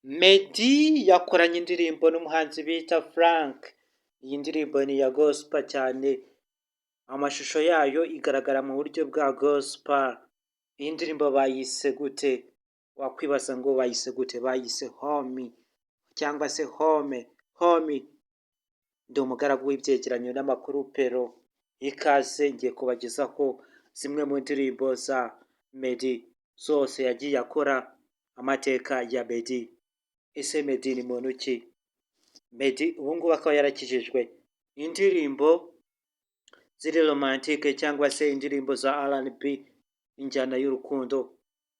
Meddy yakoranye indirimbo n'umuhanzi bita Frank. Iyi ndirimbo ni iya gospel cyane, amashusho yayo igaragara mu buryo bwa gospel. Iyi ndirimbo bayise gute? Wakwibaza ngo bayise gute? Bayise home cyangwa se home. Ndi umugaragu w'ibyegeranyo n'amakuru pero. Ikaze ngiye kubagezaho zimwe mu ndirimbo za Meddy zose yagiye akora, amateka ya Meddy. Ese Meddy ni muntu ki? Meddy ubu ngubu akaba yarakijijwe. Indirimbo ziri romantike cyangwa se indirimbo za R&B, injyana y'urukundo.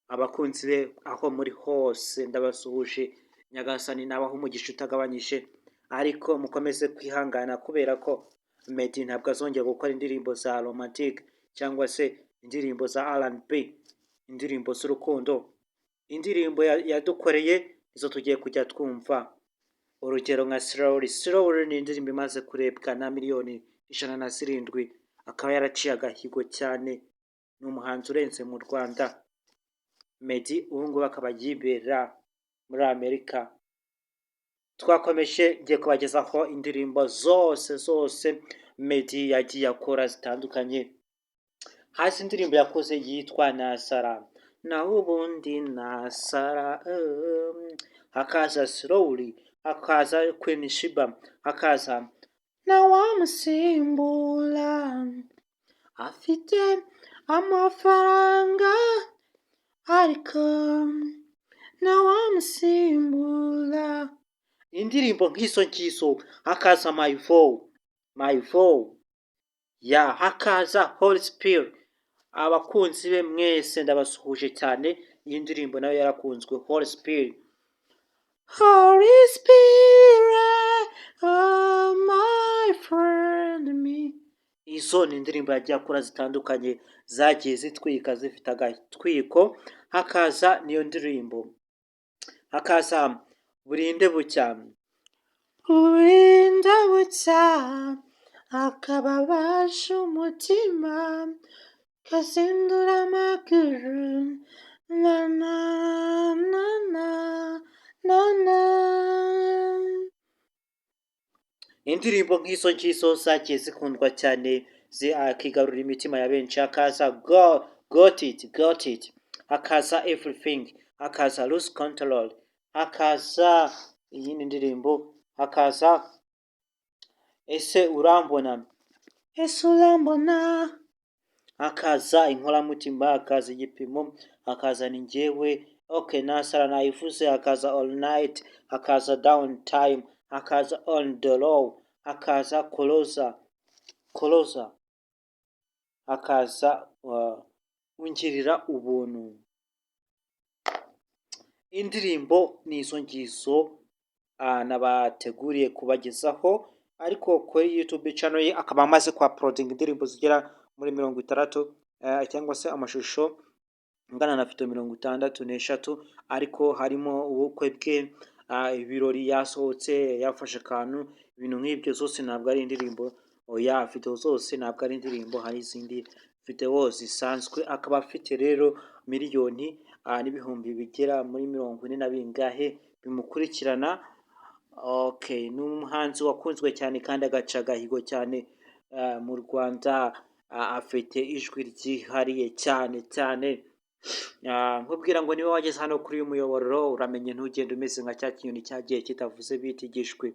Abakunzi be aho muri hose ndabasuhuje, nyagasani nabaho umugisha utagabanyije, ariko mukomeze kwihangana kubera ko Meddy ntabwo azongera gukora indirimbo za romantike cyangwa se indirimbo za R&B, indirimbo z'urukundo. Indirimbo yadukoreye izo tugiye kujya twumva, urugero nka Slowly ni indirimbo imaze kurebwa na miliyoni 107, akaba yaraciye agahigo cyane, ni umuhanzi urenze mu Rwanda. Meddy ubu ngubu akaba yibera muri Amerika. Twakomeje ngiye kubagezaho indirimbo zose Meddy yagiye akora zitandukanye. Hasi indirimbo yakoze yitwa Nasara, naho ubundi Nasara, hakaza Slowly, hakaza Queen Shiba, hakaza ntawamusimbura, afite amafaranga ariko ntawamusimbura. Indirimbo nk'izo ngizo, hakaza My Vow, ya hakaza Holy Spirit. Abakunzi be mwese ndabasuhuje cyane, iyi ndirimbo nayo yarakunzwe. Holy Spirit, oh my friend me. Izo ni indirimbo yagiye akora zitandukanye, zagiye zitwika zifite agatwiko. Hakaza niyo ndirimbo, hakaza burinde bucya akababaje umutima, kazindura amaguru, na na na na na na. Indirimbo nk'izo ngizo zagiye zikundwa cyane, zikigarurira imitima ya benshi. Hakaza got it, hakaza everything, hakaza lose control, hakaza iyindi ndirimbo, hakaza ese urambona, hakaza inkoramutima, hakaza igipimo, hakaza ni njyewe, okay Nasara nayivuze, hakaza all night, hakaza down time, hakaza on the low, hakaza closer, hakaza ungirira ubuntu. Indirimbo ni izo ngizo nabateguriye kubagezaho, ariko kuri YouTube channel ye akaba amaze kwa uploading indirimbo zigera muri 60, cyangwa se amashusho ngana na video 63, ariko harimo ubukwe bwe, ibirori yasohotse, yafashe akantu, ibintu nk'ibyo zose ntabwo ari indirimbo. Oya, video zose ntabwo ari indirimbo, hari izindi video zisanzwe. Akaba afite rero miliyoni n'ibihumbi bigera muri 40 na bingahe bimukurikirana. Okay, ni umuhanzi wakunzwe cyane kandi agaca agahigo cyane mu Rwanda. Afite ijwi ryihariye cyane. Nkubwira ngo niba wageze hano kuri uyu muyoboro, uramenye ntugende umeze nka cya kinyoni cyagiye kitavuze biti gishwi.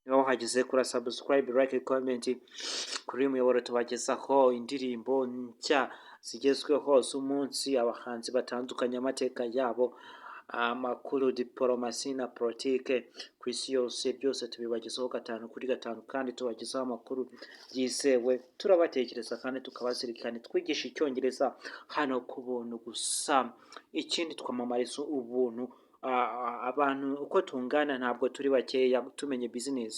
Niba wahageze kuri subscribe, like, comment. Kuri uyu muyoboro tubagezaho indirimbo nshya zigezweho z'umunsi, abahanzi batandukanye, amateka yabo, amakuru, diplomasi na politike ku isi yose, byose tubibagezaho 5 kuri 5, kandi tubagezaho amakuru yizewe. Turabatekereza kandi tukabazirikana, twigisha icyongereza hano ku buntu gusa. Ikindi twamamariza ubuntu, abantu uko tungana ntabwo turi bakeya, tumenye business.